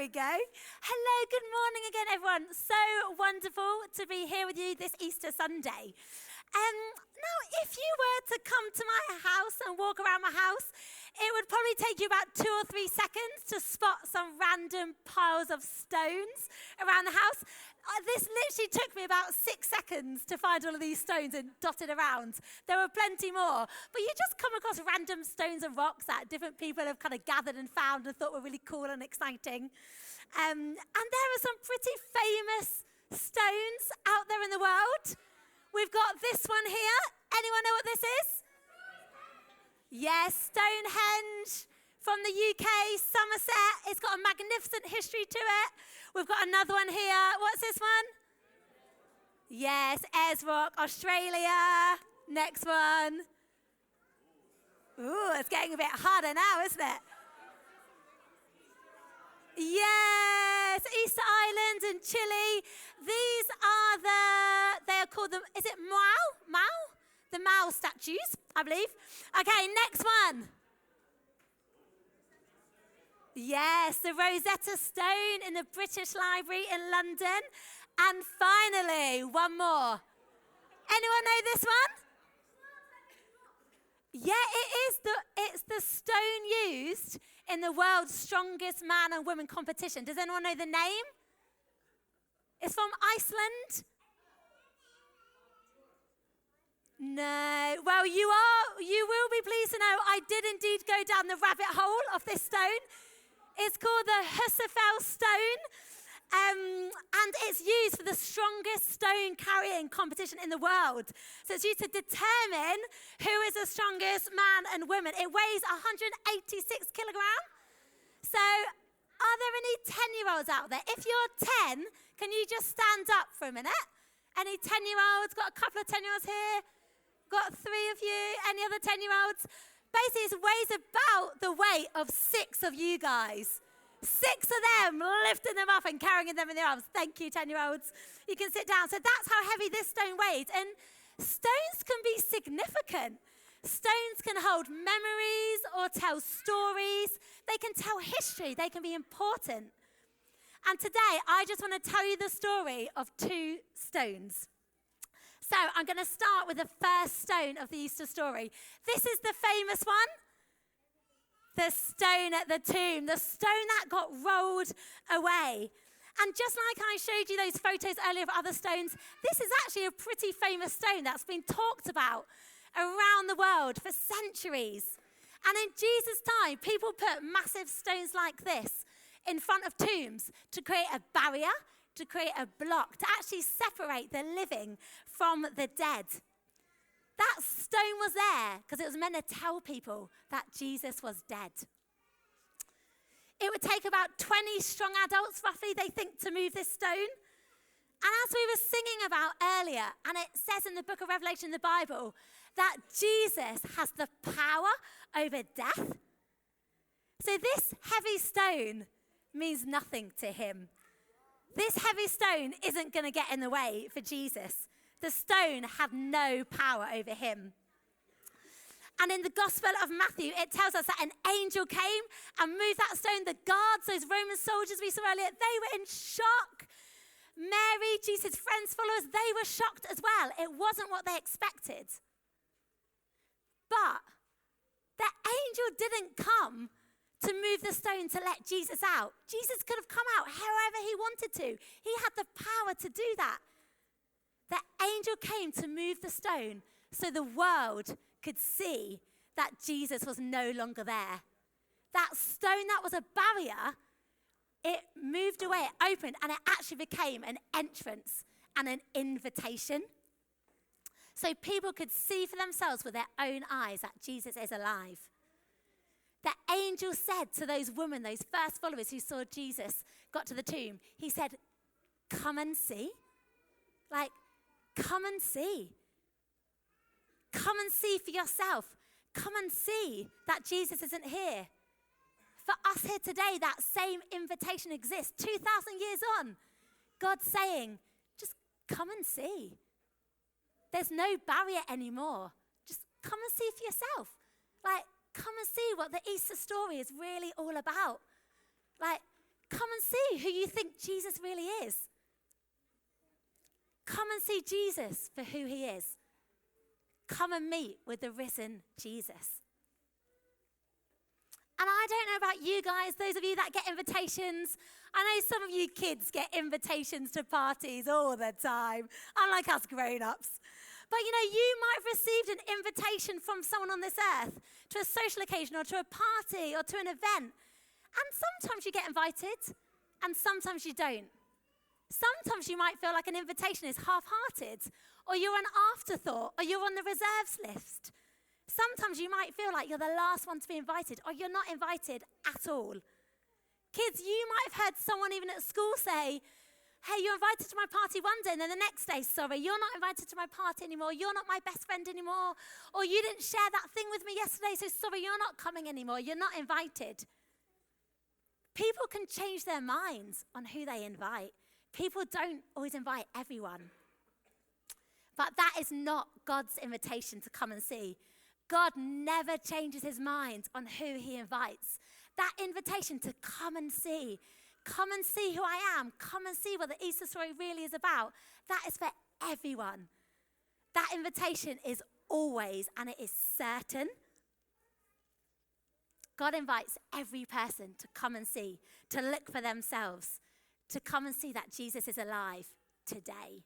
we go. Hello, good morning again, everyone. So wonderful to be here with you this Easter Sunday. Now, if you were to come to my house and walk around my house, it would probably take you about 2 or 3 seconds to spot some random piles of stones around the house. This literally took me about 6 seconds to find all of these stones and dotted around. There were plenty more. But you just come across random stones and rocks that different people have kind of gathered and found and thought were really cool and exciting. And there are some pretty famous stones out there in the world. We've got this one here. Anyone know what this is? Yes, Stonehenge from the UK, Somerset. It's got a magnificent history to it. We've got another one here. What's this one? Yes, Ayers Rock, Australia. Next one. Ooh, it's getting a bit harder now, isn't it? Yes, Easter Island and Chile. These are they are called is it Mao? The Mao statues, I believe. Okay, next one. Yes, the Rosetta Stone in the British Library in London. And finally, one more. Anyone know this one? Yeah, it's the stone used in the world's strongest man and woman competition. Does anyone know the name? It's from Iceland. No. Well, you will be pleased to know I did indeed go down the rabbit hole of this stone. It's called the Husafell stone. And it's used for the strongest stone carrying competition in the world. So it's used to determine who is the strongest man and woman. It weighs 186 kilograms. So are there any 10-year-olds out there? If you're 10, can you just stand up for a minute? Any 10-year-olds? Got a couple of 10-year-olds here. Got 3 of you. Any other 10-year-olds? Basically, it weighs about the weight of 6 of you guys. 6 of them, lifting them up and carrying them in their arms. Thank you, 10-year-olds. You can sit down. So that's how heavy this stone weighs. And stones can be significant. Stones can hold memories or tell stories. They can tell history. They can be important. And today, I just want to tell you the story of 2 stones. So I'm going to start with the first stone of the Easter story. This is the famous one. The stone at the tomb, the stone that got rolled away. And just like I showed you those photos earlier of other stones, this is actually a pretty famous stone that's been talked about around the world for centuries. And in Jesus' time, people put massive stones like this in front of tombs to create a barrier, to create a block, to actually separate the living from the dead. That stone was there because it was meant to tell people that Jesus was dead. It would take about 20 strong adults, roughly, they think, to move this stone. And as we were singing about earlier, and it says in the book of Revelation in the Bible, that Jesus has the power over death. So this heavy stone means nothing to him. This heavy stone isn't going to get in the way for Jesus. The stone had no power over him. And in the Gospel of Matthew, it tells us that an angel came and moved that stone. The guards, those Roman soldiers we saw earlier, they were in shock. Mary, Jesus' friends, followers, they were shocked as well. It wasn't what they expected. But the angel didn't come to move the stone to let Jesus out. Jesus could have come out however he wanted to. He had the power to do that. The angel came to move the stone so the world could see that Jesus was no longer there. That stone that was a barrier, it moved away, it opened, and it actually became an entrance and an invitation. So people could see for themselves with their own eyes that Jesus is alive. The angel said to those women, those first followers who saw Jesus got to the tomb, he said, come and see. Come and see. Come and see for yourself. Come and see that Jesus isn't here. For us here today, that same invitation exists 2,000 years on. God's saying, just come and see. There's no barrier anymore. Just come and see for yourself. Come and see what the Easter story is really all about. Come and see you who you think Jesus really is. Come and see Jesus for who he is. Come and meet with the risen Jesus. And I don't know about you guys, those of you that get invitations. I know some of you kids get invitations to parties all the time, unlike us grown-ups. But you might have received an invitation from someone on this earth to a social occasion or to a party or to an event. And sometimes you get invited and sometimes you don't. Sometimes you might feel like an invitation is half-hearted, or you're an afterthought, or you're on the reserves list. Sometimes you might feel like you're the last one to be invited, or you're not invited at all. Kids, you might have heard someone even at school say, hey, you're invited to my party one day, and then the next day, sorry, you're not invited to my party anymore, you're not my best friend anymore, or you didn't share that thing with me yesterday, so sorry, you're not coming anymore, you're not invited. People can change their minds on who they invite. People don't always invite everyone. But that is not God's invitation to come and see. God never changes his mind on who he invites. That invitation to come and see who I am, come and see what the Easter story really is about, that is for everyone. That invitation is always, and it is certain. God invites every person to come and see, to look for themselves, to come and see that Jesus is alive today.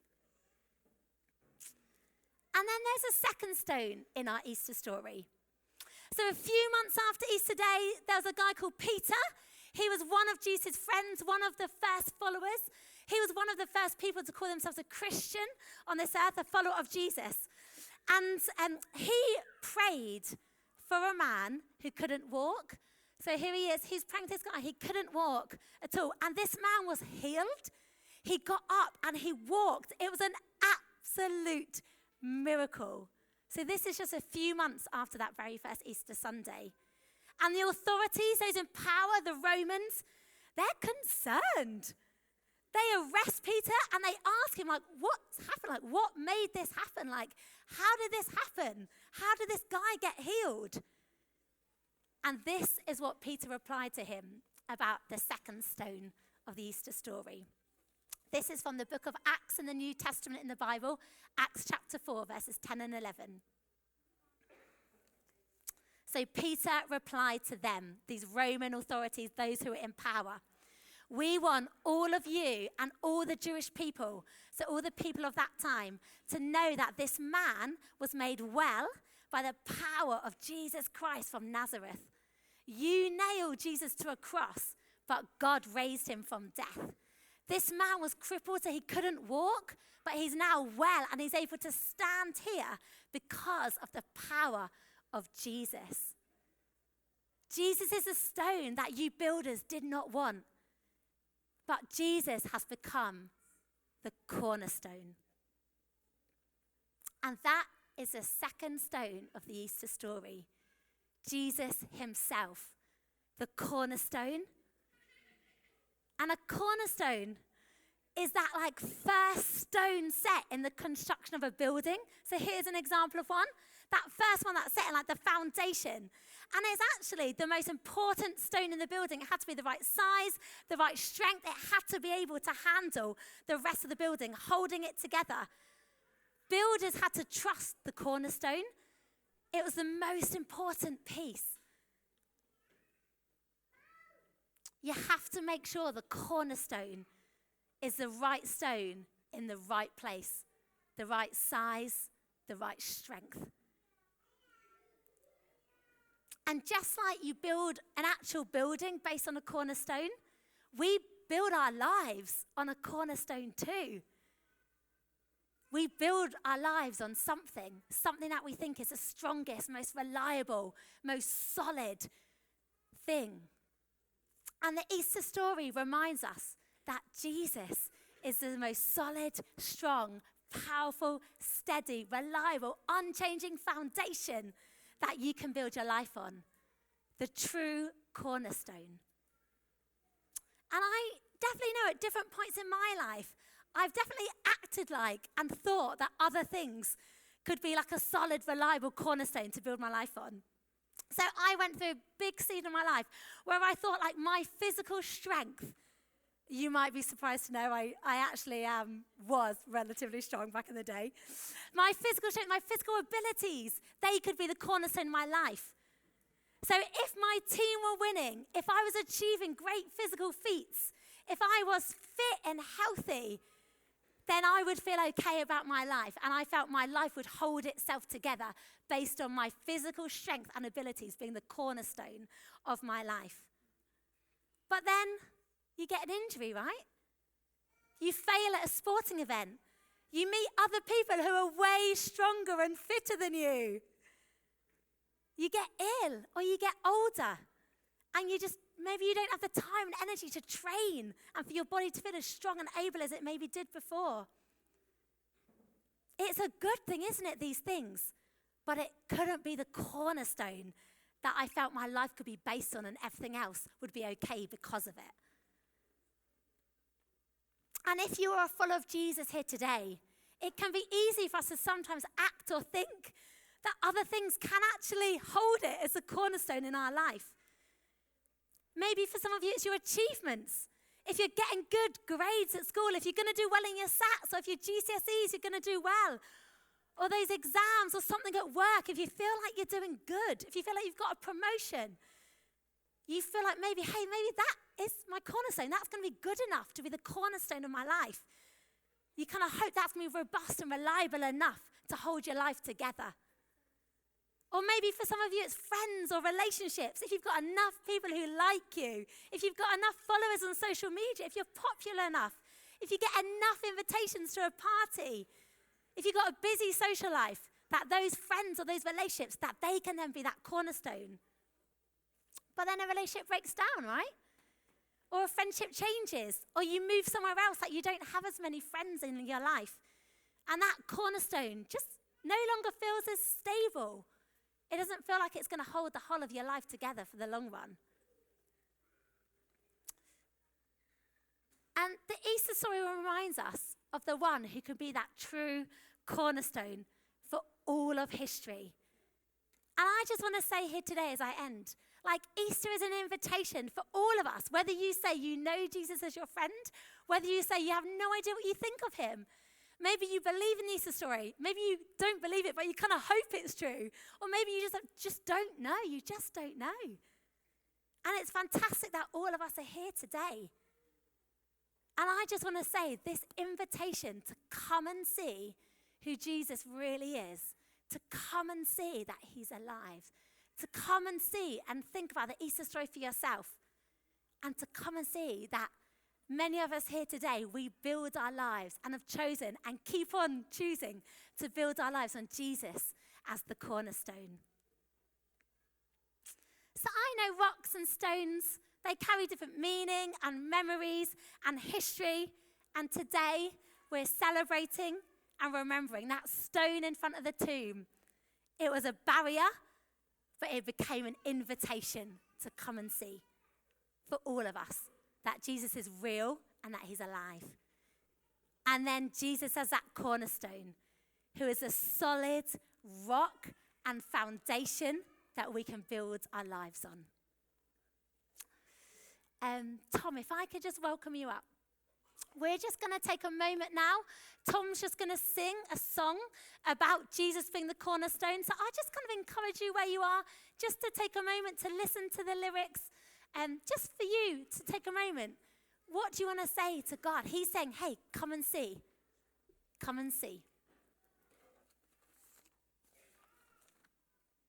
And then there's a second stone in our Easter story. So a few months after Easter Day, there was a guy called Peter. He was one of Jesus' friends, one of the first followers. He was one of the first people to call themselves a Christian on this earth, a follower of Jesus. And he prayed for a man who couldn't walk. So here he is, he's praying to this guy, he couldn't walk at all. And this man was healed. He got up and he walked. It was an absolute miracle. So this is just a few months after that very first Easter Sunday. And the authorities, those in power, the Romans, they're concerned. They arrest Peter and they ask him, what's happened? What made this happen? How did this happen? How did this guy get healed? And this is what Peter replied to him about the second stone of the Easter story. This is from the book of Acts in the New Testament in the Bible, Acts chapter 4, verses 10 and 11. So Peter replied to them, these Roman authorities, those who were in power. We want all of you and all the Jewish people, so all the people of that time, to know that this man was made well by the power of Jesus Christ from Nazareth. You nailed Jesus to a cross, but God raised him from death. This man was crippled so he couldn't walk, but he's now well and he's able to stand here because of the power of Jesus. Jesus is a stone that you builders did not want, but Jesus has become the cornerstone. And that is the second stone of the Easter story. Jesus himself, the cornerstone. And a cornerstone is that first stone set in the construction of a building. So here's an example of one. That first one that's set in the foundation. And it's actually the most important stone in the building. It had to be the right size, the right strength. It had to be able to handle the rest of the building, holding it together. Builders had to trust the cornerstone. It was the most important piece. You have to make sure the cornerstone is the right stone in the right place, the right size, the right strength. And just like you build an actual building based on a cornerstone, we build our lives on a cornerstone too. We build our lives on something that we think is the strongest, most reliable, most solid thing. And the Easter story reminds us that Jesus is the most solid, strong, powerful, steady, reliable, unchanging foundation that you can build your life on. The true cornerstone. And I definitely know at different points in my life, I've definitely acted like and thought that other things could be like a solid, reliable cornerstone to build my life on. So I went through a big season of my life where I thought my physical strength You might be surprised to know I actually was relatively strong back in the day. My physical strength, my physical abilities, they could be the cornerstone of my life. So if my team were winning, if I was achieving great physical feats, if I was fit and healthy, then I would feel okay about my life. And I felt my life would hold itself together based on my physical strength and abilities being the cornerstone of my life. But then you get an injury, right? You fail at a sporting event. You meet other people who are way stronger and fitter than you. You get ill or you get older and maybe you don't have the time and energy to train and for your body to feel as strong and able as it maybe did before. It's a good thing, isn't it, these things? But it couldn't be the cornerstone that I felt my life could be based on and everything else would be okay because of it. And if you are full of Jesus here today, it can be easy for us to sometimes act or think that other things can actually hold it as a cornerstone in our life. Maybe for some of you, it's your achievements. If you're getting good grades at school, if you're going to do well in your SATs, or if your GCSEs, you're going to do well. Or those exams or something at work, if you feel like you're doing good, if you feel like you've got a promotion, you feel like maybe that is my cornerstone. That's going to be good enough to be the cornerstone of my life. You kind of hope that's going to be robust and reliable enough to hold your life together. Or maybe for some of you, it's friends or relationships. If you've got enough people who like you, if you've got enough followers on social media, if you're popular enough, if you get enough invitations to a party, if you've got a busy social life, that those friends or those relationships, that they can then be that cornerstone. But then a relationship breaks down, right? Or a friendship changes, or you move somewhere else that you don't have as many friends in your life. And that cornerstone just no longer feels as stable. It doesn't feel like it's going to hold the whole of your life together for the long run. And the Easter story reminds us of the one who can be that true cornerstone for all of history. And I just want to say here today as I end, like Easter is an invitation for all of us, whether you say you know Jesus as your friend, whether you say you have no idea what you think of him. Maybe you believe in the Easter story. Maybe you don't believe it, but you kind of hope it's true. Or maybe you just don't know. You just don't know. And it's fantastic that all of us are here today. And I just want to say this invitation to come and see who Jesus really is, to come and see that he's alive, to come and see and think about the Easter story for yourself, and to come and see that many of us here today, we build our lives and have chosen and keep on choosing to build our lives on Jesus as the cornerstone. So I know rocks and stones, they carry different meaning and memories and history. And today we're celebrating and remembering that stone in front of the tomb. It was a barrier, but it became an invitation to come and see for all of us that Jesus is real and that he's alive. And then Jesus as that cornerstone, who is a solid rock and foundation that we can build our lives on. Tom, if I could just welcome you up. We're just going to take a moment now. Tom's just going to sing a song about Jesus being the cornerstone. So I just kind of encourage you where you are just to take a moment to listen to the lyrics. Just for you to take a moment. What do you want to say to God? He's saying, hey, come and see. Come and see.